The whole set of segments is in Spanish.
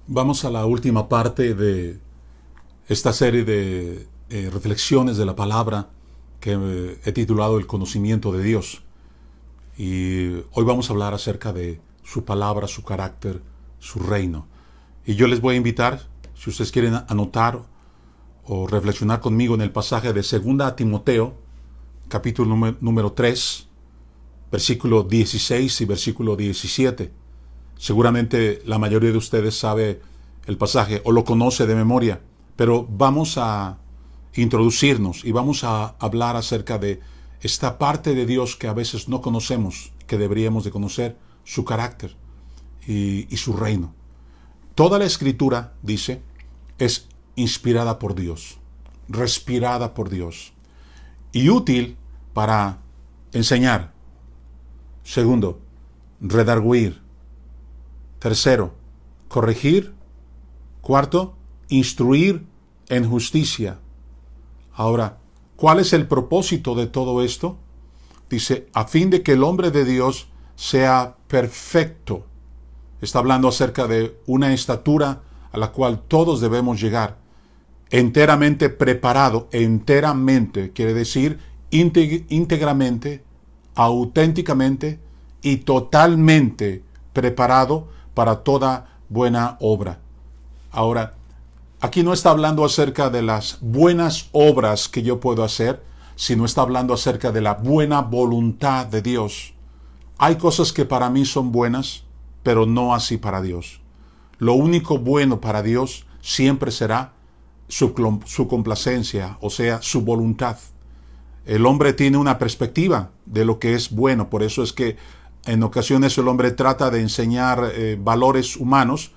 Vamos a la última parte de esta serie de reflexiones de la palabra que he titulado El conocimiento de Dios. Y hoy vamos a hablar acerca de su palabra, su carácter, su reino. Y yo les voy a invitar, si ustedes quieren anotar o reflexionar conmigo en el pasaje de 2 Timoteo, capítulo número 3, versículo 16 y versículo 17. Seguramente la mayoría de ustedes sabe el pasaje o lo conoce de memoria, pero vamos a introducirnos y vamos a hablar acerca de esta parte de Dios que a veces no conocemos, que deberíamos de conocer, su carácter y su reino. Toda la escritura, dice, es inspirada por Dios, respirada por Dios y útil para enseñar. Segundo, redarguir. Tercero, corregir. Cuarto, instruir en justicia. Ahora, ¿cuál es el propósito de todo esto? Dice, a fin de que el hombre de Dios sea perfecto. Está hablando acerca de una estatura a la cual todos debemos llegar. Enteramente preparado, enteramente quiere decir íntegramente, auténticamente y totalmente preparado para toda buena obra. Ahora, aquí no está hablando acerca de las buenas obras que yo puedo hacer, sino está hablando acerca de la buena voluntad de Dios. Hay cosas que para mí son buenas, pero no así para Dios. Lo único bueno para Dios siempre será su complacencia, o sea, su voluntad. El hombre tiene una perspectiva de lo que es bueno, por eso es que en ocasiones el hombre trata de enseñar valores humanos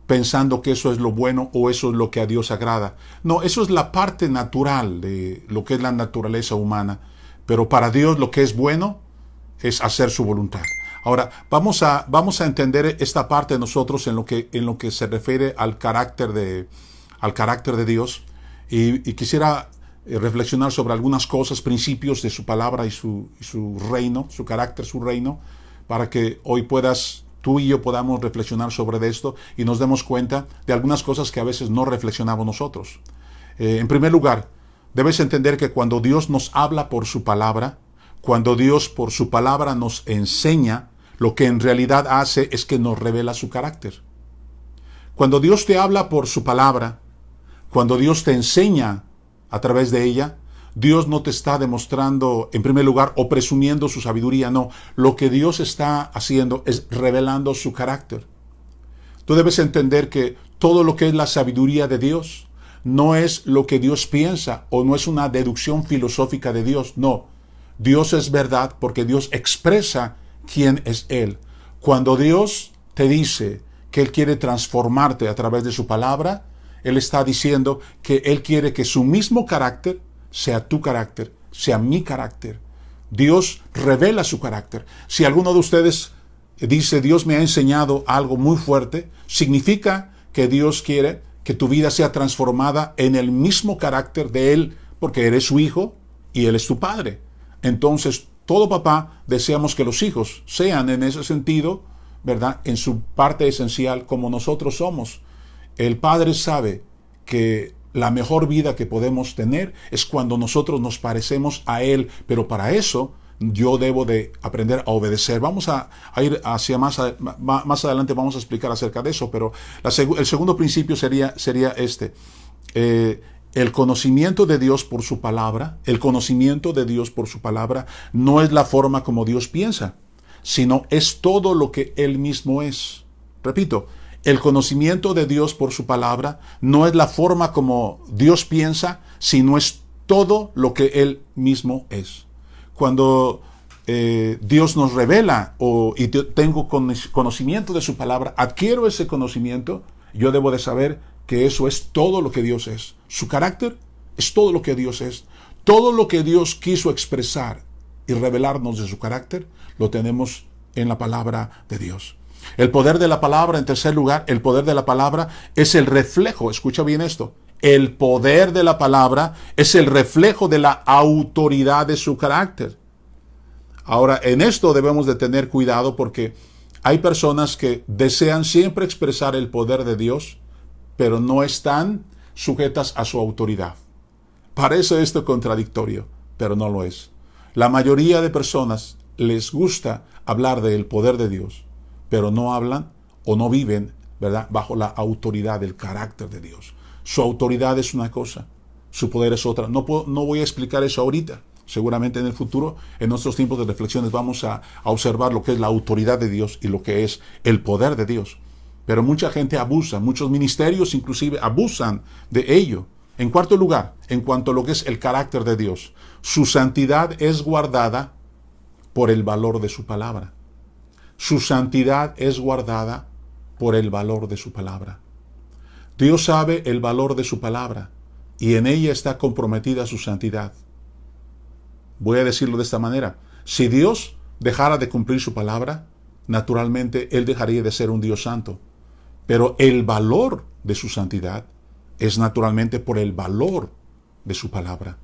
pensando que eso es lo bueno o eso es lo que a Dios agrada. No, eso es la parte natural de lo que es la naturaleza humana. Pero para Dios lo que es bueno es hacer su voluntad. Ahora, vamos a entender esta parte nosotros en lo que se refiere al carácter de Dios. Y quisiera reflexionar sobre algunas cosas, principios de su palabra y su reino, su carácter, su reino, para que hoy tú y yo podamos reflexionar sobre esto y nos demos cuenta de algunas cosas que a veces no reflexionamos nosotros. En primer lugar, debes entender que cuando Dios nos habla por su palabra, cuando Dios por su palabra nos enseña, lo que en realidad hace es que nos revela su carácter. Cuando Dios te habla por su palabra, cuando Dios te enseña a través de ella, Dios no te está demostrando, en primer lugar, o presumiendo su sabiduría, no. Lo que Dios está haciendo es revelando su carácter. Tú debes entender que todo lo que es la sabiduría de Dios no es lo que Dios piensa o no es una deducción filosófica de Dios, no. Dios es verdad porque Dios expresa quién es Él. Cuando Dios te dice que Él quiere transformarte a través de su palabra, Él está diciendo que Él quiere que su mismo carácter sea tu carácter, sea mi carácter. Dios revela su carácter. Si alguno de ustedes dice, Dios me ha enseñado algo muy fuerte, significa que Dios quiere que tu vida sea transformada en el mismo carácter de Él, porque eres su hijo y Él es tu padre. Entonces, todo papá deseamos que los hijos sean en ese sentido, ¿verdad?, en su parte esencial como nosotros somos. El padre sabe que la mejor vida que podemos tener es cuando nosotros nos parecemos a Él, pero para eso yo debo de aprender a obedecer. Vamos a ir hacia más adelante, vamos a explicar acerca de eso, pero el segundo principio sería este. El conocimiento de Dios por su palabra, no es la forma como Dios piensa, sino es todo lo que Él mismo es. Repito, el conocimiento de Dios por su palabra no es la forma como Dios piensa, sino es todo lo que Él mismo es. Cuando Dios nos revela y tengo conocimiento de su palabra, adquiero ese conocimiento, yo debo de saber que eso es todo lo que Dios es. Su carácter es todo lo que Dios es. Todo lo que Dios quiso expresar y revelarnos de su carácter, lo tenemos en la palabra de Dios. El poder de la palabra, en tercer lugar, el poder de la palabra es el reflejo, escucha bien esto, el poder de la palabra es el reflejo de la autoridad de su carácter. Ahora, en esto debemos de tener cuidado porque hay personas que desean siempre expresar el poder de Dios, pero no están sujetas a su autoridad. Parece esto contradictorio, pero no lo es. La mayoría de personas les gusta hablar del poder de Dios, pero no hablan o no viven, ¿verdad?, bajo la autoridad del carácter de Dios. Su autoridad es una cosa, su poder es otra. No voy a explicar eso ahorita. Seguramente en el futuro, en nuestros tiempos de reflexiones, vamos a observar lo que es la autoridad de Dios y lo que es el poder de Dios. Pero mucha gente abusa, muchos ministerios inclusive abusan de ello. En cuarto lugar, en cuanto a lo que es el carácter de Dios, su santidad es guardada por el valor de su palabra. Su santidad es guardada por el valor de su palabra. Dios sabe el valor de su palabra y en ella está comprometida su santidad. Voy a decirlo de esta manera. Si Dios dejara de cumplir su palabra, naturalmente Él dejaría de ser un Dios santo. Pero el valor de su santidad es naturalmente por el valor de su palabra.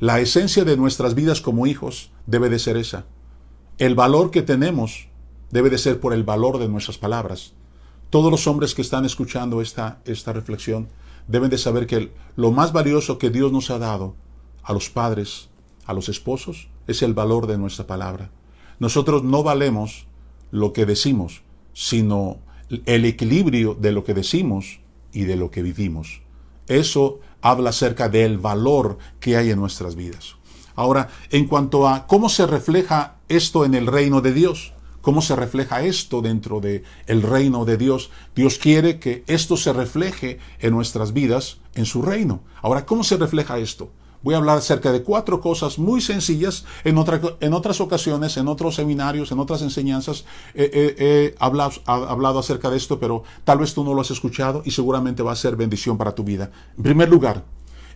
La esencia de nuestras vidas como hijos debe de ser esa. El valor que tenemos debe de ser por el valor de nuestras palabras. Todos los hombres que están escuchando esta reflexión deben de saber que lo más valioso que Dios nos ha dado a los padres, a los esposos, es el valor de nuestra palabra. Nosotros no valemos lo que decimos, sino el equilibrio de lo que decimos y de lo que vivimos. Eso habla acerca del valor que hay en nuestras vidas. Ahora, en cuanto a cómo se refleja esto en el reino de Dios, cómo se refleja esto dentro del reino de Dios, Dios quiere que esto se refleje en nuestras vidas, en su reino. Ahora, ¿cómo se refleja esto? Voy a hablar acerca de 4 cosas muy sencillas. En otras ocasiones, en otros seminarios, en otras enseñanzas, he hablado acerca de esto, pero tal vez tú no lo has escuchado y seguramente va a ser bendición para tu vida. En primer lugar,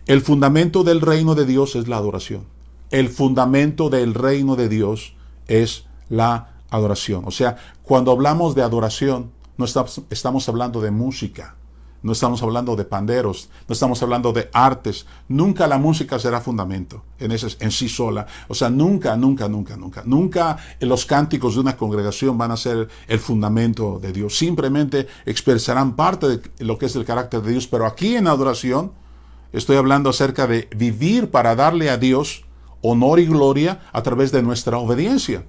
el fundamento del reino de Dios es la adoración. El fundamento del reino de Dios es la adoración. O sea, cuando hablamos de adoración, no estamos hablando de música. No estamos hablando de panderos, no estamos hablando de artes. Nunca la música será fundamento en sí sola. O sea, nunca los cánticos de una congregación van a ser el fundamento de Dios. Simplemente expresarán parte de lo que es el carácter de Dios. Pero aquí en adoración estoy hablando acerca de vivir para darle a Dios honor y gloria a través de nuestra obediencia.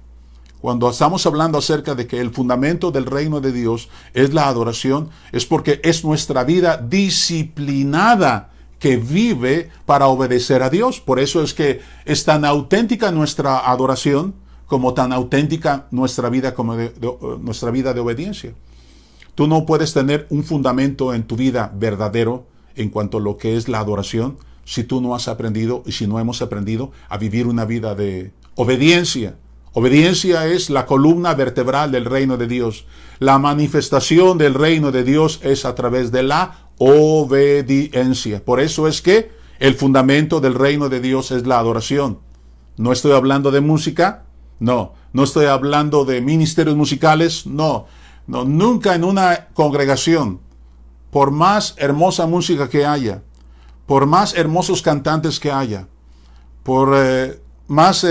Cuando estamos hablando acerca de que el fundamento del reino de Dios es la adoración, es porque es nuestra vida disciplinada que vive para obedecer a Dios. Por eso es que es tan auténtica nuestra adoración como tan auténtica nuestra vida nuestra vida de obediencia. Tú no puedes tener un fundamento en tu vida verdadero en cuanto a lo que es la adoración si tú no has aprendido y si no hemos aprendido a vivir una vida de obediencia. Obediencia es la columna vertebral del reino de Dios. La manifestación del reino de Dios es a través de la obediencia. Por eso es que el fundamento del reino de Dios es la adoración. No estoy hablando de música, no. No estoy hablando de ministerios musicales, no. Nunca en una congregación, por más hermosa música que haya, por más hermosos cantantes que haya, por más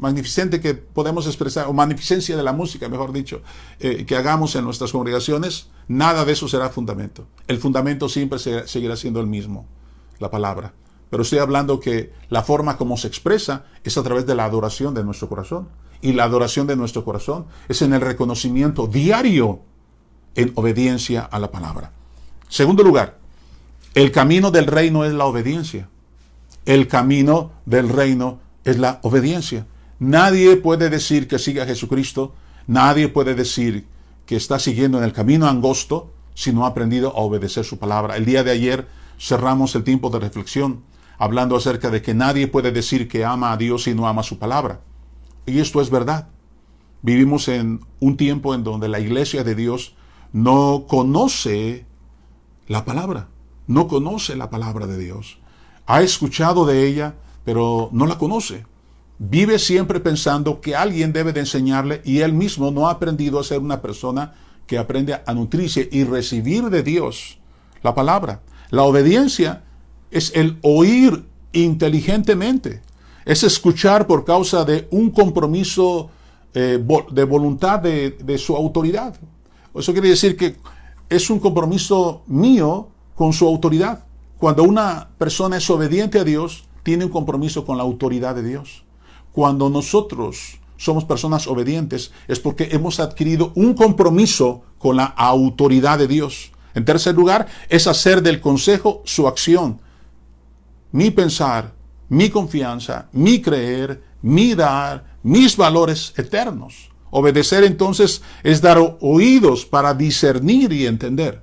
magnificente que podemos expresar, o magnificencia de la música, mejor dicho, que hagamos en nuestras congregaciones, nada de eso será fundamento. El fundamento siempre seguirá siendo el mismo, la palabra. Pero estoy hablando que la forma como se expresa es a través de la adoración de nuestro corazón. Y la adoración de nuestro corazón es en el reconocimiento diario en obediencia a la palabra. Segundo lugar, el camino del reino es la obediencia. El camino del reino es la obediencia. Nadie puede decir que sigue a Jesucristo, nadie puede decir que está siguiendo en el camino angosto si no ha aprendido a obedecer su palabra. El día de ayer cerramos el tiempo de reflexión hablando acerca de que nadie puede decir que ama a Dios si no ama su palabra. Y esto es verdad. Vivimos en un tiempo en donde la iglesia de Dios no conoce la palabra, no conoce la palabra de Dios. Ha escuchado de ella, pero no la conoce. Vive siempre pensando que alguien debe de enseñarle y él mismo no ha aprendido a ser una persona que aprende a nutrirse y recibir de Dios la palabra. La obediencia es el oír inteligentemente, es escuchar por causa de un compromiso de voluntad de su autoridad. Eso quiere decir que es un compromiso mío con su autoridad. Cuando una persona es obediente a Dios, tiene un compromiso con la autoridad de Dios. Cuando nosotros somos personas obedientes, es porque hemos adquirido un compromiso con la autoridad de Dios. En tercer lugar, es hacer del consejo su acción. Mi pensar, mi confianza, mi creer, mi dar, mis valores eternos. Obedecer entonces es dar oídos para discernir y entender.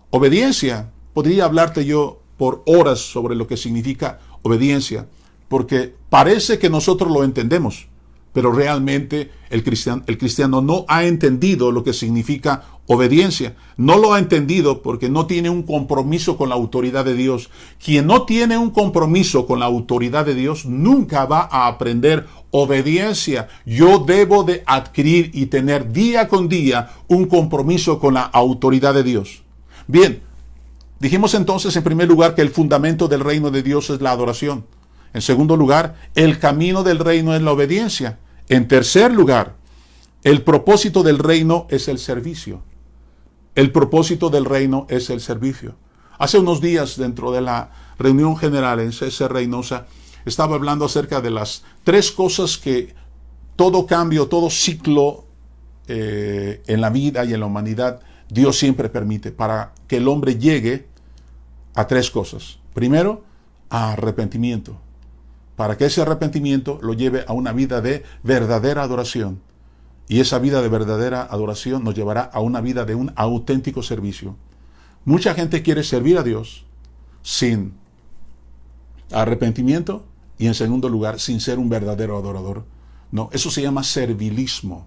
Obediencia, podría hablarte yo por horas sobre lo que significa obediencia, porque parece que nosotros lo entendemos, pero realmente el cristiano no ha entendido lo que significa obediencia. No lo ha entendido porque no tiene un compromiso con la autoridad de Dios. Quien no tiene un compromiso con la autoridad de Dios nunca va a aprender obediencia. Yo debo de adquirir y tener día con día un compromiso con la autoridad de Dios. Bien, dijimos entonces en primer lugar que el fundamento del reino de Dios es la adoración. En segundo lugar, el camino del reino es la obediencia. En tercer lugar, el propósito del reino es el servicio. El propósito del reino es el servicio. Hace unos días, dentro de la reunión general en CC Reynosa, estaba hablando acerca de las 3 cosas que todo cambio, todo ciclo en la vida y en la humanidad, Dios siempre permite para que el hombre llegue a 3 cosas. Primero, a arrepentimiento. Para que ese arrepentimiento lo lleve a una vida de verdadera adoración. Y esa vida de verdadera adoración nos llevará a una vida de un auténtico servicio. Mucha gente quiere servir a Dios sin arrepentimiento y en segundo lugar sin ser un verdadero adorador. No, eso se llama servilismo.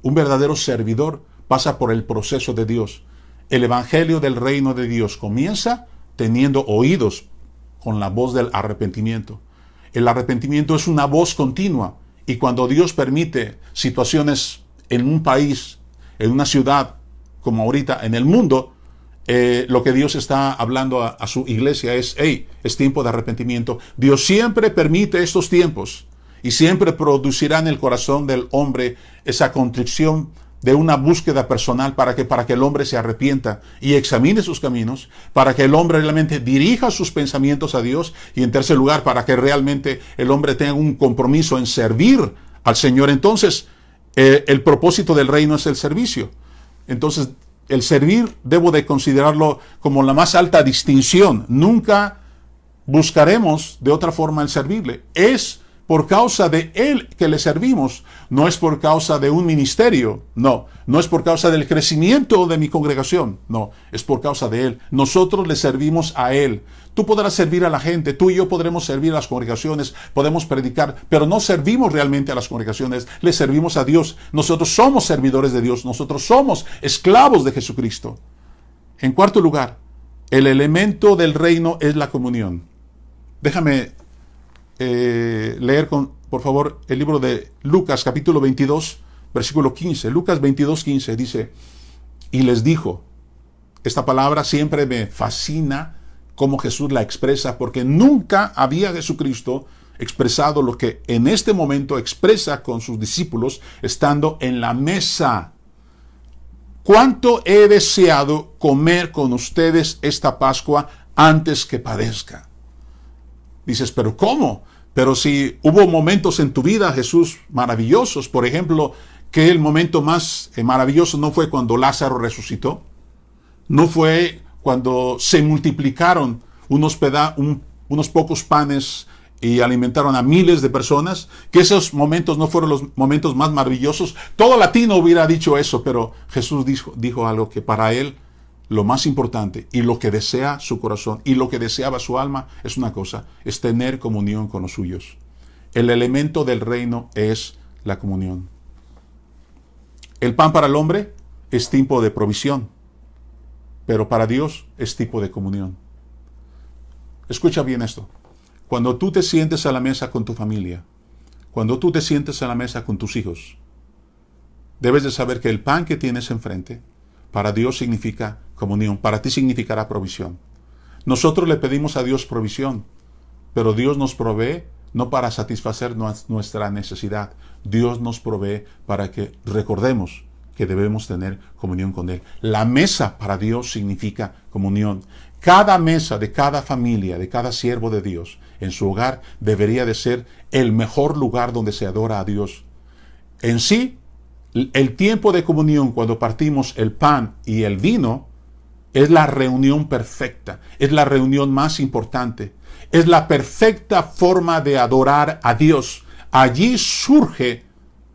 Un verdadero servidor pasa por el proceso de Dios. El evangelio del reino de Dios comienza teniendo oídos con la voz del arrepentimiento. El arrepentimiento es una voz continua y cuando Dios permite situaciones en un país, en una ciudad, como ahorita en el mundo, lo que Dios está hablando a su iglesia es, hey, es tiempo de arrepentimiento. Dios siempre permite estos tiempos y siempre producirá en el corazón del hombre esa contrición de una búsqueda personal para que el hombre se arrepienta y examine sus caminos, para que el hombre realmente dirija sus pensamientos a Dios y en tercer lugar, para que realmente el hombre tenga un compromiso en servir al Señor. Entonces, el propósito del reino es el servicio. Entonces, el servir debo de considerarlo como la más alta distinción. Nunca buscaremos de otra forma el servirle. Es por causa de Él que le servimos, no es por causa de un ministerio, no es por causa del crecimiento de mi congregación, no, es por causa de Él. Nosotros le servimos a Él. Tú podrás servir a la gente, tú y yo podremos servir a las congregaciones, podemos predicar, pero no servimos realmente a las congregaciones, le servimos a Dios. Nosotros somos servidores de Dios, nosotros somos esclavos de Jesucristo. En cuarto lugar, el elemento del reino es la comunión. Déjame leer por favor el libro de Lucas capítulo 22 versículo 15. Lucas 22, 15 dice: y les dijo, esta palabra siempre me fascina cómo Jesús la expresa, porque nunca había Jesucristo expresado lo que en este momento expresa con sus discípulos estando en la mesa. ¿Cuánto he deseado comer con ustedes esta Pascua antes que padezca? Dices, ¿pero cómo? Pero si hubo momentos en tu vida, Jesús, maravillosos. Por ejemplo, que el momento más maravilloso no fue cuando Lázaro resucitó. No fue cuando se multiplicaron unos pocos panes y alimentaron a miles de personas. Que esos momentos no fueron los momentos más maravillosos. Todo latino hubiera dicho eso, pero Jesús dijo algo que para él lo más importante y lo que desea su corazón y lo que deseaba su alma es una cosa, es tener comunión con los suyos. El elemento del reino es la comunión. El pan para el hombre es tiempo de provisión, pero para Dios es tiempo de comunión. Escucha bien esto. Cuando tú te sientes a la mesa con tu familia, cuando tú te sientes a la mesa con tus hijos, debes de saber que el pan que tienes enfrente para Dios significa comunión, para ti significará provisión. Nosotros le pedimos a Dios provisión, pero Dios nos provee no para satisfacer nuestra necesidad. Dios nos provee para que recordemos que debemos tener comunión con Él. La mesa para Dios significa comunión. Cada mesa de cada familia, de cada siervo de Dios, en su hogar, debería de ser el mejor lugar donde se adora a Dios. En sí, el tiempo de comunión, cuando partimos el pan y el vino, es la reunión perfecta, es la reunión más importante, es la perfecta forma de adorar a Dios. Allí surge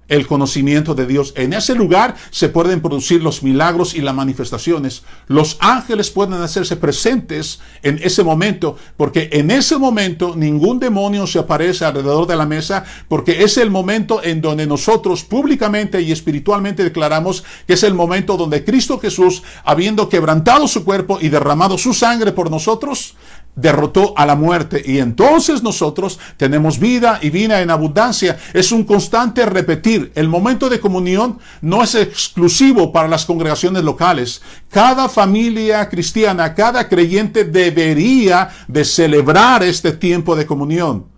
el conocimiento de Dios. En ese lugar se pueden producir los milagros y las manifestaciones. Los ángeles pueden hacerse presentes en ese momento, porque en ese momento ningún demonio se aparece alrededor de la mesa, porque es el momento en donde nosotros públicamente y espiritualmente declaramos que es el momento donde Cristo Jesús, habiendo quebrantado su cuerpo y derramado su sangre por nosotros, derrotó a la muerte, y entonces nosotros tenemos vida y vida en abundancia. Es un constante repetir. El momento de comunión no es exclusivo para las congregaciones locales. Cada familia cristiana, cada creyente debería de celebrar este tiempo de comunión.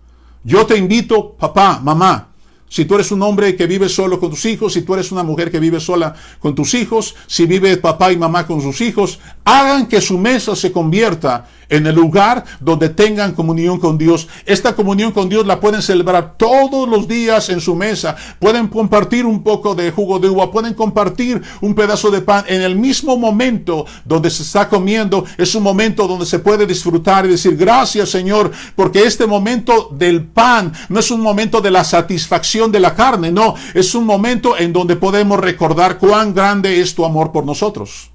Yo te invito, papá, mamá, si tú eres un hombre que vive solo con tus hijos, si tú eres una mujer que vive sola con tus hijos, si vive papá y mamá con sus hijos, hagan que su mesa se convierta en el lugar donde tengan comunión con Dios. Esta comunión con Dios la pueden celebrar todos los días en su mesa. Pueden compartir un poco de jugo de uva, pueden compartir un pedazo de pan. En el mismo momento donde se está comiendo, es un momento donde se puede disfrutar y decir, gracias Señor, porque este momento del pan no es un momento de la satisfacción de la carne, no, es un momento en donde podemos recordar cuán grande es tu amor por nosotros.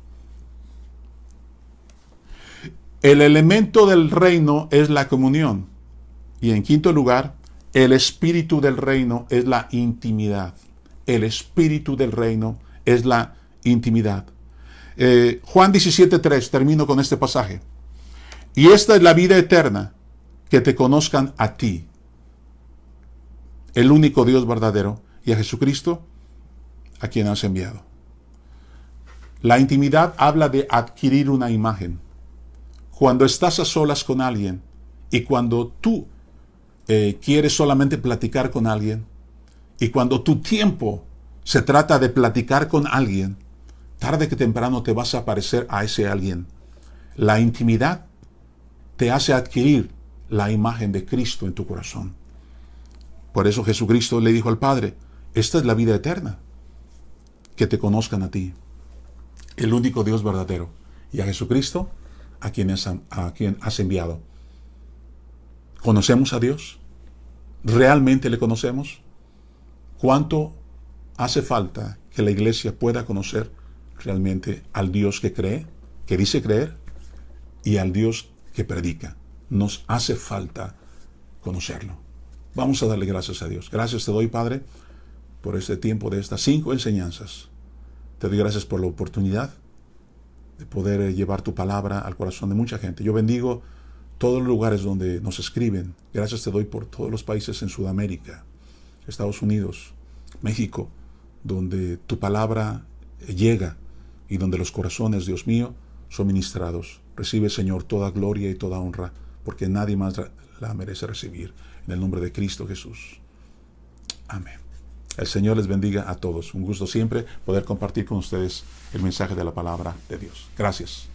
El elemento del reino es la comunión. Y en quinto lugar, el espíritu del reino es la intimidad. El espíritu del reino es la intimidad. Juan 17:3, termino con este pasaje. Y esta es la vida eterna, que te conozcan a ti, el único Dios verdadero, y a Jesucristo, a quien has enviado. La intimidad habla de adquirir una imagen. Cuando estás a solas con alguien y cuando tú quieres solamente platicar con alguien y cuando tu tiempo se trata de platicar con alguien, tarde que temprano te vas a parecer a ese alguien. La intimidad te hace adquirir la imagen de Cristo en tu corazón. Por eso Jesucristo le dijo al Padre, esta es la vida eterna, que te conozcan a ti, el único Dios verdadero, y a Jesucristo, a quien has enviado. ¿Conocemos a Dios? ¿Realmente le conocemos? ¿Cuánto hace falta que la iglesia pueda conocer realmente al Dios que cree, que dice creer, y al Dios que predica? Nos hace falta conocerlo. Vamos a darle gracias a Dios. Gracias te doy, Padre, por este tiempo de estas 5 enseñanzas. Te doy gracias por la oportunidad de poder llevar tu palabra al corazón de mucha gente. Yo bendigo todos los lugares donde nos escriben. Gracias te doy por todos los países en Sudamérica, Estados Unidos, México, donde tu palabra llega y donde los corazones, Dios mío, son ministrados. Recibe, Señor, toda gloria y toda honra, porque nadie más la merece recibir. En el nombre de Cristo Jesús. Amén. El Señor les bendiga a todos. Un gusto siempre poder compartir con ustedes el mensaje de la palabra de Dios. Gracias.